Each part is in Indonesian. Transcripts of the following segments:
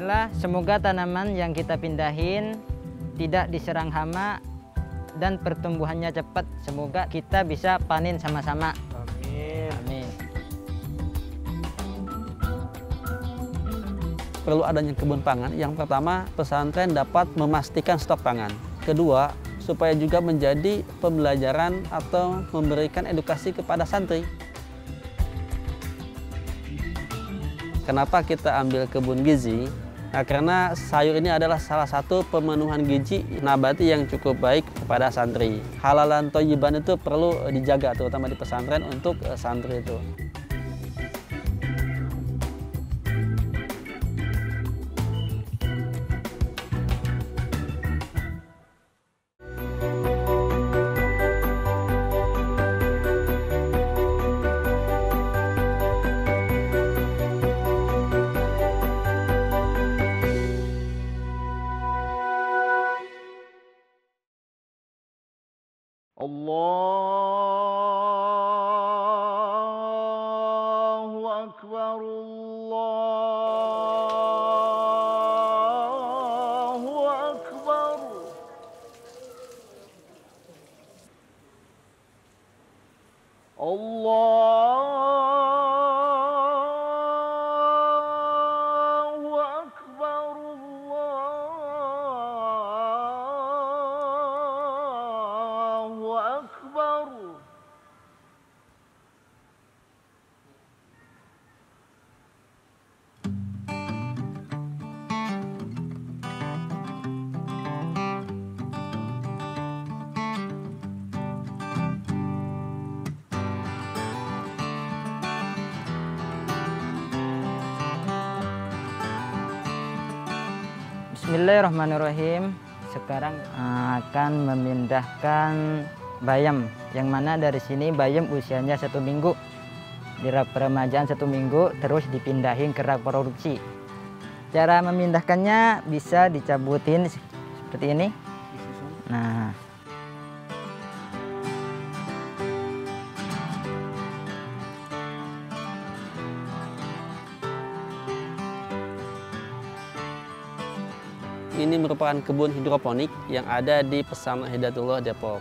Bismillah, semoga tanaman yang kita pindahin tidak diserang hama dan pertumbuhannya cepat. Semoga kita bisa panen sama-sama. Amin. Amin. Perlu adanya kebun pangan. Yang pertama, pesantren dapat memastikan stok pangan. Kedua, supaya juga menjadi pembelajaran atau memberikan edukasi kepada santri. Kenapa kita ambil kebun gizi? Nah, karena sayur ini adalah salah satu pemenuhan gizi nabati yang cukup baik kepada santri. Halalan thayyiban itu perlu dijaga, terutama di pesantren untuk santri itu. Allahu Akbar, Allahu Akbar. Allahu Akbar, Allahu Akbar. Bismillahirrahmanirrahim. Sekarang akan memindahkan bayam, yang mana dari sini bayam usianya 1 minggu. Di peremajaan 1 minggu, terus dipindahin ke rak produksi. Cara memindahkannya bisa dicabutin seperti ini. Nah, Ini merupakan kebun hidroponik yang ada di Pesantren Hidayatullah Depok.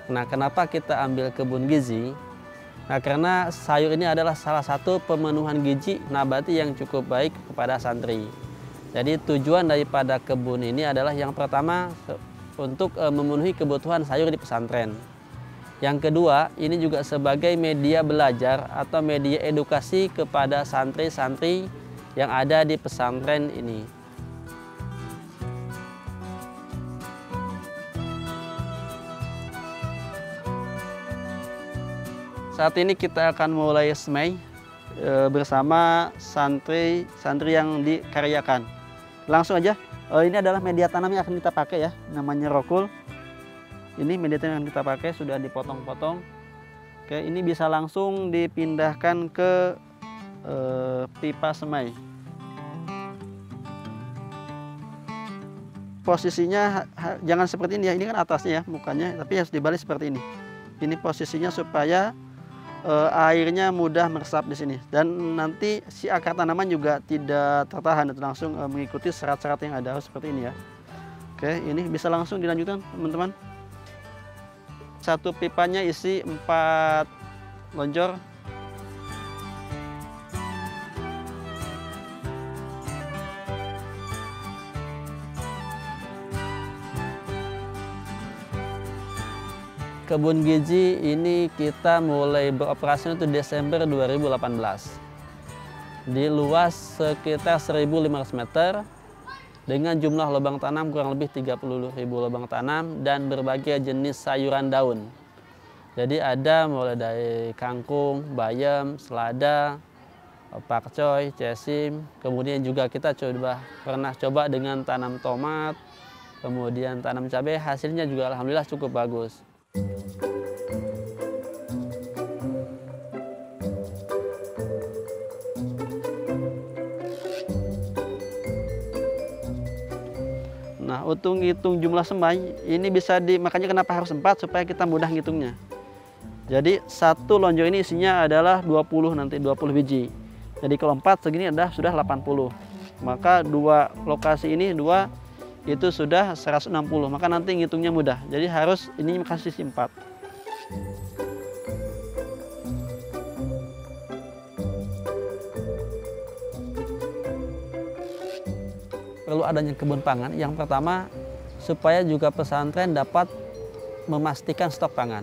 Nah, kenapa kita ambil kebun gizi? Nah, karena sayur ini adalah salah satu pemenuhan gizi nabati yang cukup baik kepada santri. Jadi tujuan daripada kebun ini adalah yang pertama untuk memenuhi kebutuhan sayur di pesantren. Yang kedua, ini juga sebagai media belajar atau media edukasi kepada santri-santri yang ada di pesantren ini. Saat ini kita akan mulai semai bersama santri yang dikaryakan. Langsung aja, ini adalah media tanam yang akan kita pakai ya, namanya rokul. Ini media tanam yang kita pakai sudah dipotong-potong. Oke, ini bisa langsung dipindahkan ke pipa semai. Posisinya jangan seperti ini ya, ini kan atasnya ya mukanya, tapi harus dibalik seperti ini. Ini posisinya supaya airnya mudah meresap di sini, dan nanti si akar tanaman juga tidak tertahan, itu langsung mengikuti serat-serat yang ada seperti ini ya. Oke, ini bisa langsung dilanjutkan teman-teman. Satu pipanya isi 4 lonjor. Kebun gizi ini kita mulai beroperasi itu Desember 2018. Di luas sekitar 1.500 meter dengan jumlah lubang tanam kurang lebih 30.000 lubang tanam dan berbagai jenis sayuran daun. Jadi ada mulai dari kangkung, bayam, selada, pakcoy, cesim. Kemudian juga kita pernah coba dengan tanam tomat, kemudian tanam cabai. Hasilnya juga alhamdulillah cukup bagus. Nah, untuk ngitung jumlah semai, ini bisa makanya kenapa harus 4 supaya kita mudah ngitungnya. Jadi satu lonjong ini isinya adalah 20 biji. Jadi kalau 4 segini sudah 80. Maka dua lokasi ini itu sudah 160, maka nanti ngitungnya mudah. Jadi harus ini kasih sisi 4. Perlu adanya kebun pangan. Yang pertama, supaya juga pesantren dapat memastikan stok pangan.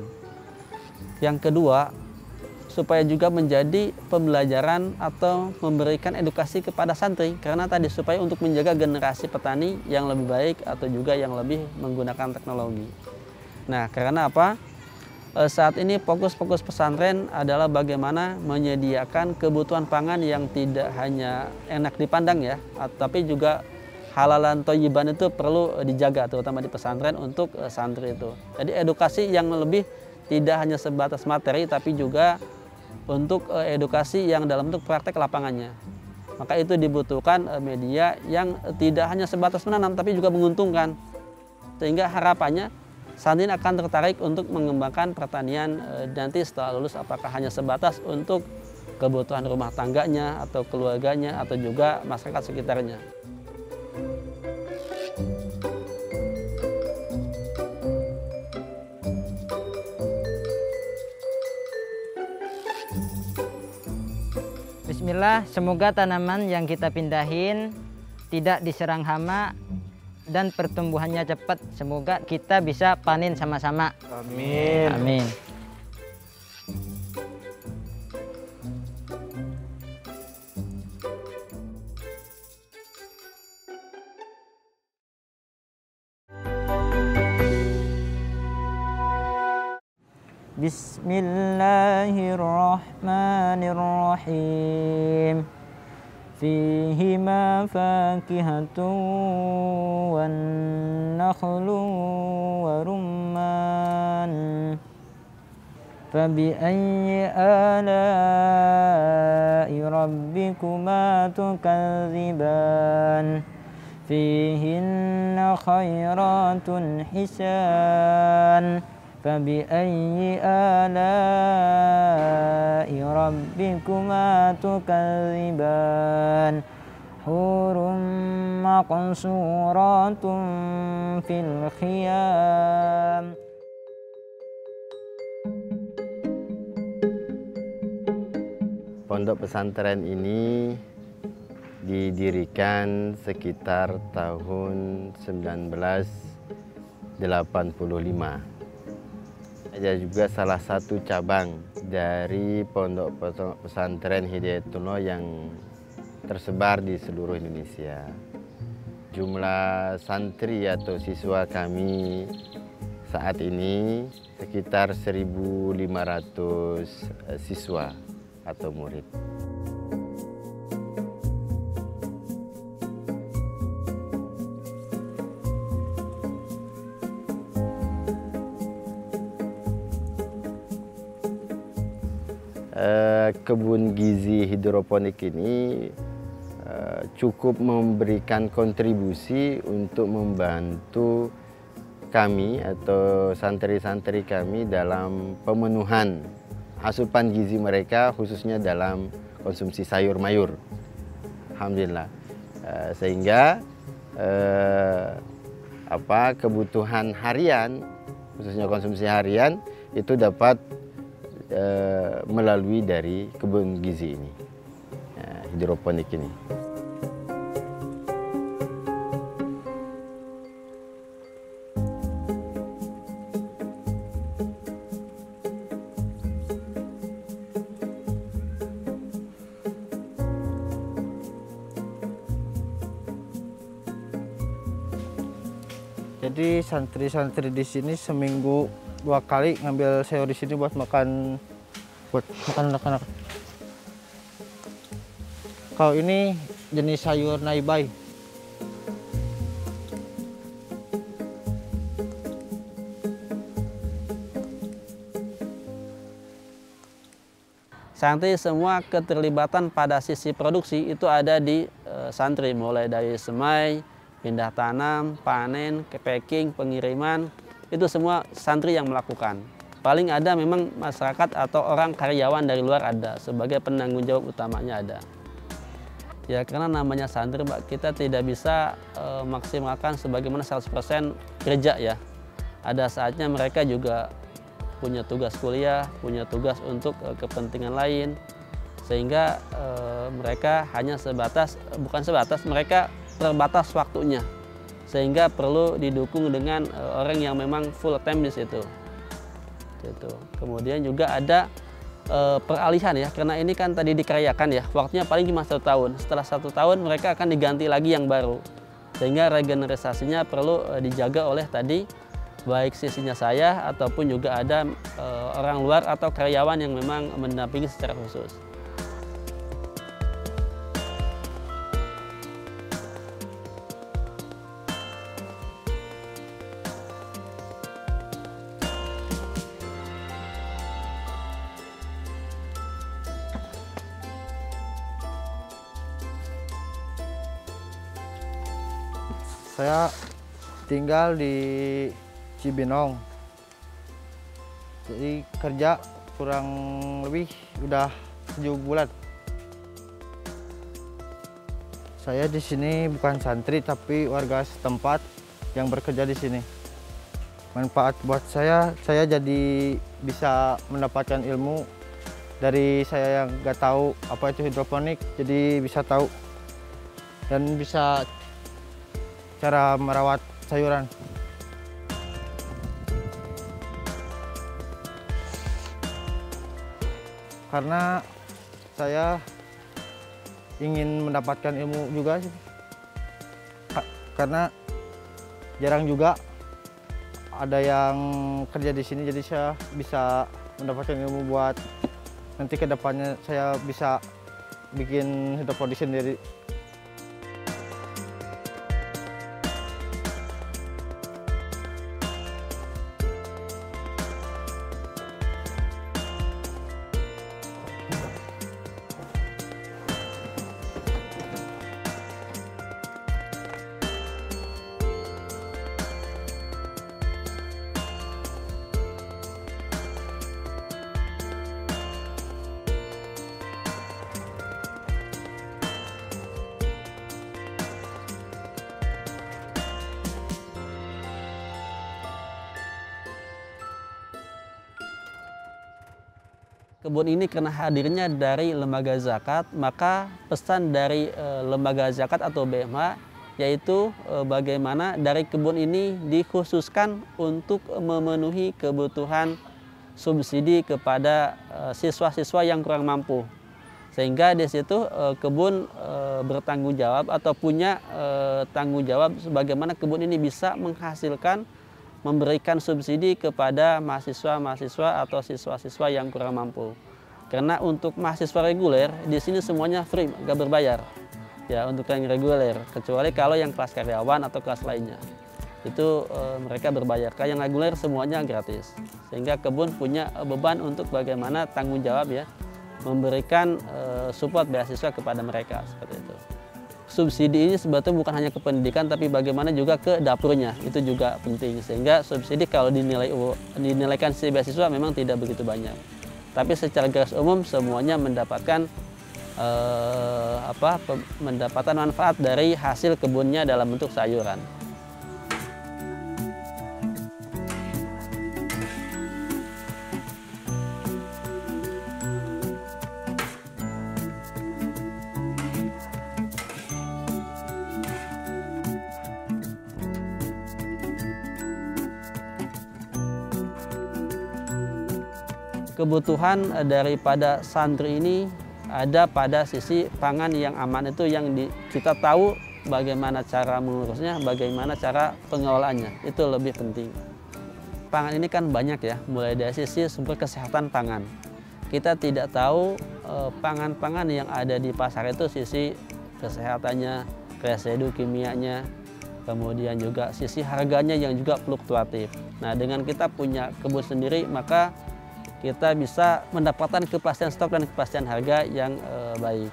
Yang kedua, supaya juga menjadi pembelajaran atau memberikan edukasi kepada santri. Karena tadi supaya untuk menjaga generasi petani yang lebih baik atau juga yang lebih menggunakan teknologi. Nah, karena apa? Saat ini fokus pesantren adalah bagaimana menyediakan kebutuhan pangan yang tidak hanya enak dipandang ya, tapi juga halalan thayyiban itu perlu dijaga, terutama di pesantren untuk santri itu. Jadi edukasi yang lebih tidak hanya sebatas materi, tapi juga untuk edukasi yang dalam bentuk praktek lapangannya. Maka itu dibutuhkan media yang tidak hanya sebatas menanam, tapi juga menguntungkan. Sehingga harapannya santri akan tertarik untuk mengembangkan pertanian nanti setelah lulus, apakah hanya sebatas untuk kebutuhan rumah tangganya atau keluarganya atau juga masyarakat sekitarnya. Bismillah, semoga tanaman yang kita pindahin tidak diserang hama dan pertumbuhannya cepat. Semoga kita bisa panen sama-sama. Amin. Amin. Bismillahirrahmanirrahim. Fihima fakihatun wan nakhlu wa rumman. Fabi ayyi ala'i rabbikuma tukadziban. Fihinna khairatun hisan. فبأي آلاء ربكما تكذبان حور مقصورات في الخيام. Pondok pesantren ini didirikan sekitar tahun 1985. Ada juga salah satu cabang dari pondok pesantren Hidayatullah yang tersebar di seluruh Indonesia. Jumlah santri atau siswa kami saat ini sekitar 1.500 siswa atau murid. Kebun gizi hidroponik ini cukup memberikan kontribusi untuk membantu kami atau santri-santri kami dalam pemenuhan asupan gizi mereka, khususnya dalam konsumsi sayur mayur. Alhamdulillah. Sehingga kebutuhan harian, khususnya konsumsi harian, itu dapat melalui dari kebun gizi ini, hidroponik ini. Jadi santri-santri di sini seminggu 2 kali ngambil sayur di sini buat makan anak-anak. Kalau ini jenis sayur naibay. Santri semua keterlibatan pada sisi produksi itu ada di santri, mulai dari semai, pindah tanam, panen, packing, pengiriman, itu semua santri yang melakukan. Paling ada memang masyarakat atau orang karyawan dari luar ada, sebagai penanggung jawab utamanya ada. Ya karena namanya santri Pak, kita tidak bisa maksimalkan sebagaimana 100% kerja ya. Ada saatnya mereka juga punya tugas kuliah, punya tugas untuk kepentingan lain. Sehingga mereka hanya mereka terbatas waktunya. Sehingga perlu didukung dengan orang yang memang full time di situ. Gitu. Kemudian juga ada peralihan ya, karena ini kan tadi dikaryakan ya, waktunya paling cuma 1 tahun. Setelah 1 tahun mereka akan diganti lagi yang baru, sehingga regenerasinya perlu dijaga oleh tadi baik sisinya saya ataupun juga ada orang luar atau karyawan yang memang mendampingi secara khusus. Saya tinggal di Cibinong. Jadi kerja kurang lebih udah 7 bulan. Saya di sini bukan santri tapi warga setempat yang bekerja di sini. Manfaat buat saya jadi bisa mendapatkan ilmu dari saya yang nggak tahu apa itu hidroponik, jadi bisa tahu dan bisa cara merawat sayuran. Karena saya ingin mendapatkan ilmu juga sih. Karena jarang juga ada yang kerja di sini, jadi saya bisa mendapatkan ilmu buat nanti ke depannya saya bisa bikin hidroponik sendiri. Kebun ini karena hadirnya dari lembaga zakat, maka pesan dari lembaga zakat atau BMH yaitu bagaimana dari kebun ini dikhususkan untuk memenuhi kebutuhan subsidi kepada siswa-siswa yang kurang mampu. Sehingga di situ kebun bertanggung jawab atau punya tanggung jawab bagaimana kebun ini bisa menghasilkan, memberikan subsidi kepada mahasiswa-mahasiswa atau siswa-siswa yang kurang mampu. Karena untuk mahasiswa reguler di sini semuanya free, nggak berbayar. Ya untuk yang reguler, kecuali kalau yang kelas karyawan atau kelas lainnya itu mereka berbayar. Kalau yang reguler semuanya gratis. Sehingga kebun punya beban untuk bagaimana tanggung jawab ya, memberikan support beasiswa kepada mereka seperti itu. Subsidi ini sebetulnya bukan hanya ke pendidikan, tapi bagaimana juga ke dapurnya, itu juga penting. Sehingga subsidi kalau dinilaikan si beasiswa memang tidak begitu banyak. Tapi secara garis umum semuanya mendapatkan mendapatkan manfaat dari hasil kebunnya dalam bentuk sayuran. Kebutuhan daripada santri ini ada pada sisi pangan yang aman, itu yang kita tahu bagaimana cara mengurusnya, bagaimana cara pengelolaannya, itu lebih penting. Pangan ini kan banyak ya, mulai dari sisi sumber kesehatan pangan. Kita tidak tahu pangan-pangan yang ada di pasar itu sisi kesehatannya, residu kimianya, kemudian juga sisi harganya yang juga fluktuatif. Nah dengan kita punya kebun sendiri maka kita bisa mendapatkan kepastian stok dan kepastian harga yang baik.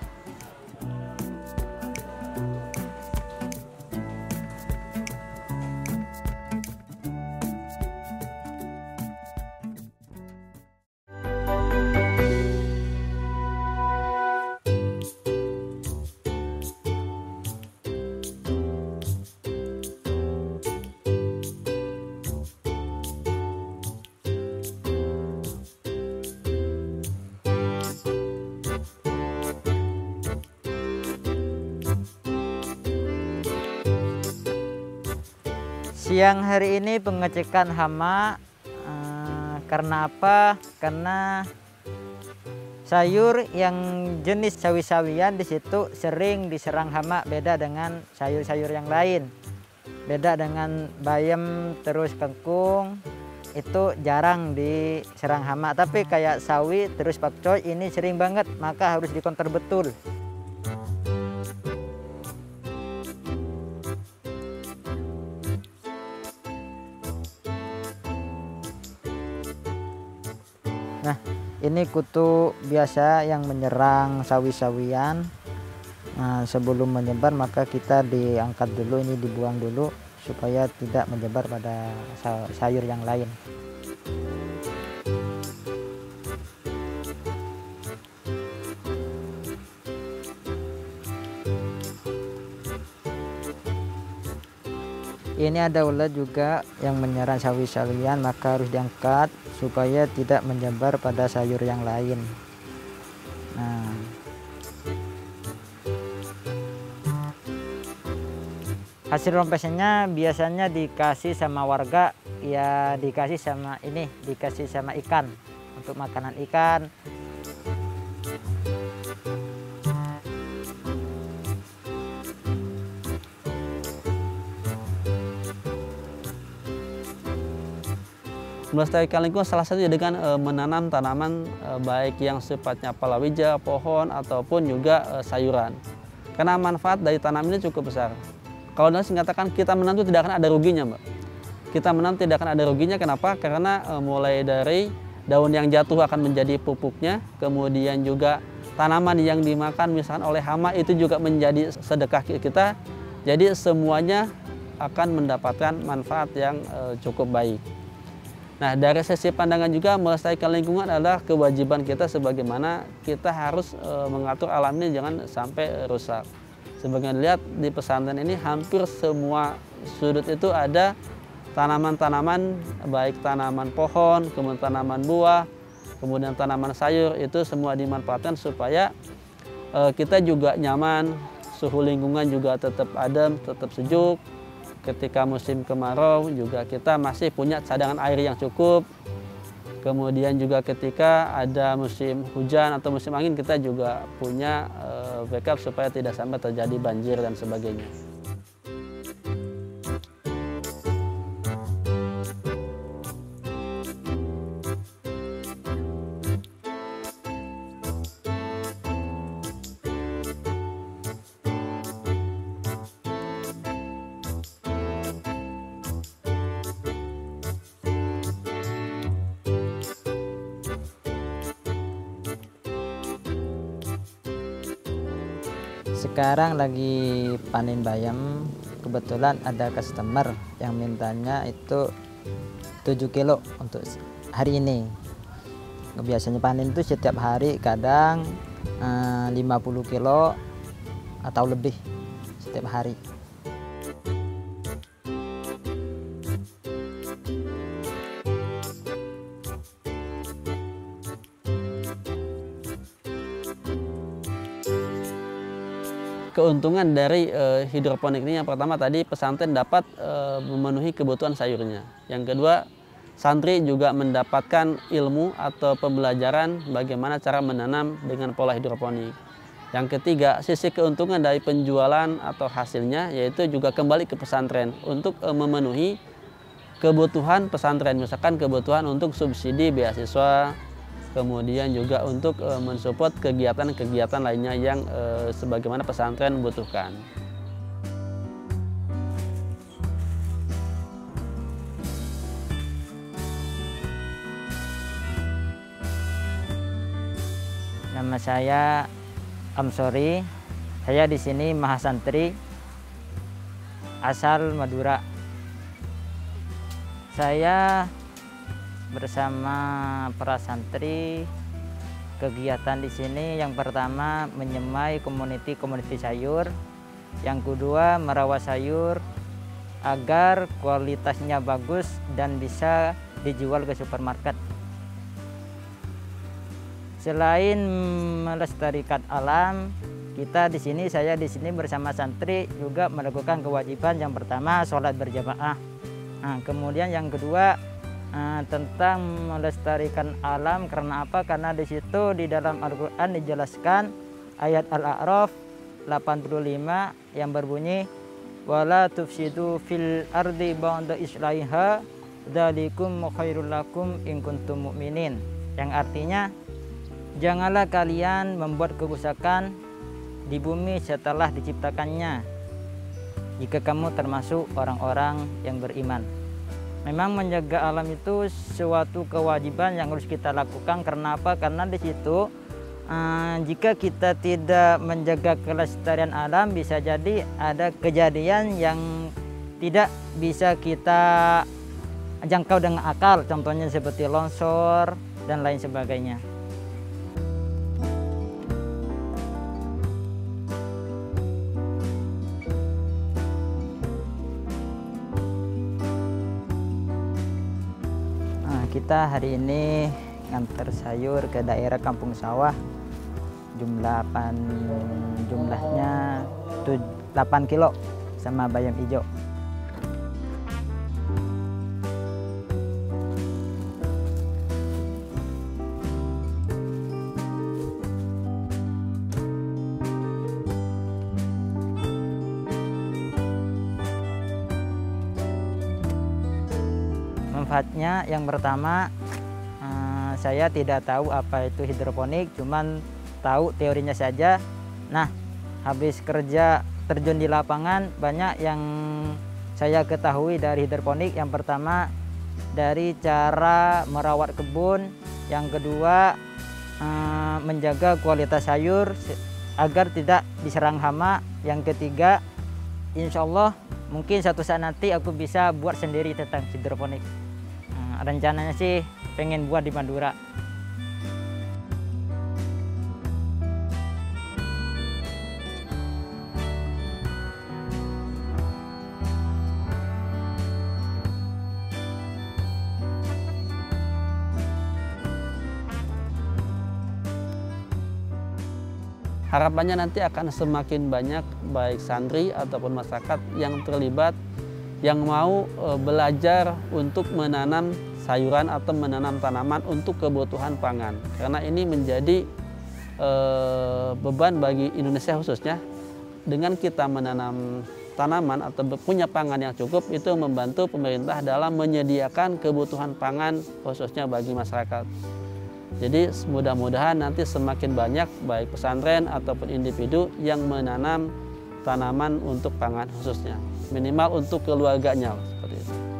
Siang hari ini pengecekan hama. Karena apa? Karena sayur yang jenis sawi-sawian di situ sering diserang hama, beda dengan sayur-sayur yang lain. Beda dengan bayam terus kangkung, itu jarang diserang hama. Tapi kayak sawi terus pakcoy ini sering banget, maka harus dikontrol betul. Nah, ini kutu biasa yang menyerang sawi-sawian. Nah, sebelum menyebar maka kita diangkat dulu, ini dibuang dulu supaya tidak menyebar pada sayur yang lain. Ini ada ulat juga yang menyerang sawi-sawian, maka harus diangkat supaya tidak menyebar pada sayur yang lain. Nah, hasil rompesnya biasanya dikasih sama warga, ya dikasih sama ini, dikasih sama ikan untuk makanan ikan. Melestarikan lingkungan salah satunya dengan menanam tanaman baik yang sifatnya palawija, pohon, ataupun juga sayuran. Karena manfaat dari tanam ini cukup besar. Kalau nasi mengatakan kita menanam itu tidak akan ada ruginya, Mbak. Kita menanam tidak akan ada ruginya, kenapa? Karena mulai dari daun yang jatuh akan menjadi pupuknya, kemudian juga tanaman yang dimakan misalkan oleh hama itu juga menjadi sedekah kita. Jadi semuanya akan mendapatkan manfaat yang cukup baik. Nah, dari sisi pandangan juga melestarikan lingkungan adalah kewajiban kita, sebagaimana kita harus mengatur alam ini jangan sampai rusak. Sebagaimana dilihat di pesantren ini hampir semua sudut itu ada tanaman-tanaman, baik tanaman pohon, kemudian tanaman buah, kemudian tanaman sayur, itu semua dimanfaatkan supaya kita juga nyaman, suhu lingkungan juga tetap adem, tetap sejuk. Ketika musim kemarau juga kita masih punya cadangan air yang cukup. Kemudian juga ketika ada musim hujan atau musim angin kita juga punya backup supaya tidak sampai terjadi banjir dan sebagainya. Sekarang lagi panen bayam, kebetulan ada customer yang mintanya itu 7 kilo untuk hari ini. Biasanya panen itu setiap hari, kadang 50 kilo atau lebih setiap hari. Keuntungan dari hidroponik ini yang pertama tadi pesantren dapat memenuhi kebutuhan sayurnya. Yang kedua, santri juga mendapatkan ilmu atau pembelajaran bagaimana cara menanam dengan pola hidroponik. Yang ketiga, sisi keuntungan dari penjualan atau hasilnya yaitu juga kembali ke pesantren untuk memenuhi kebutuhan pesantren, misalkan kebutuhan untuk subsidi beasiswa, kemudian juga untuk mensupport kegiatan-kegiatan lainnya yang sebagaimana pesantren butuhkan. Nama saya Amsori. Saya di sini mahasantri asal Madura. Saya bersama para santri kegiatan di sini yang pertama menyemai komuniti sayur, yang kedua merawat sayur agar kualitasnya bagus dan bisa dijual ke supermarket. Selain melestarikan alam, saya di sini bersama santri juga melakukan kewajiban yang pertama sholat berjamaah. Nah, kemudian yang kedua tentang melestarikan alam. Karena apa? Karena di situ di dalam Al-Quran dijelaskan ayat Al-A'raf 85 yang berbunyi wala tufsidu fil ardi ba'da islahiha dzalikum khairul lakum in kuntum mu'minin, yang artinya janganlah kalian membuat kerusakan di bumi setelah diciptakannya jika kamu termasuk orang-orang yang beriman. Memang menjaga alam itu suatu kewajiban yang harus kita lakukan. Karena apa? Karena di situ jika kita tidak menjaga kelestarian alam, bisa jadi ada kejadian yang tidak bisa kita jangkau dengan akal. Contohnya seperti longsor dan lain sebagainya. Kita hari ini ngantar sayur ke daerah Kampung Sawah, jumlahnya 8 kilo sama bayam hijau. Manfaatnya yang pertama, saya tidak tahu apa itu hidroponik, cuman tahu teorinya saja. Nah, habis kerja terjun di lapangan, banyak yang saya ketahui dari hidroponik. Yang pertama dari cara merawat kebun, yang kedua menjaga kualitas sayur agar tidak diserang hama, yang ketiga insya Allah mungkin suatu saat nanti aku bisa buat sendiri tentang hidroponik. Rencananya sih pengen buat di Madura. Harapannya nanti akan semakin banyak baik santri ataupun masyarakat yang terlibat, yang mau belajar untuk menanam sayuran atau menanam tanaman untuk kebutuhan pangan. Karena ini menjadi beban bagi Indonesia khususnya. Dengan kita menanam tanaman atau punya pangan yang cukup, itu membantu pemerintah dalam menyediakan kebutuhan pangan khususnya bagi masyarakat. Jadi mudah-mudahan nanti semakin banyak baik pesantren ataupun individu yang menanam tanaman untuk pangan khususnya. Minimal untuk keluarganya seperti itu.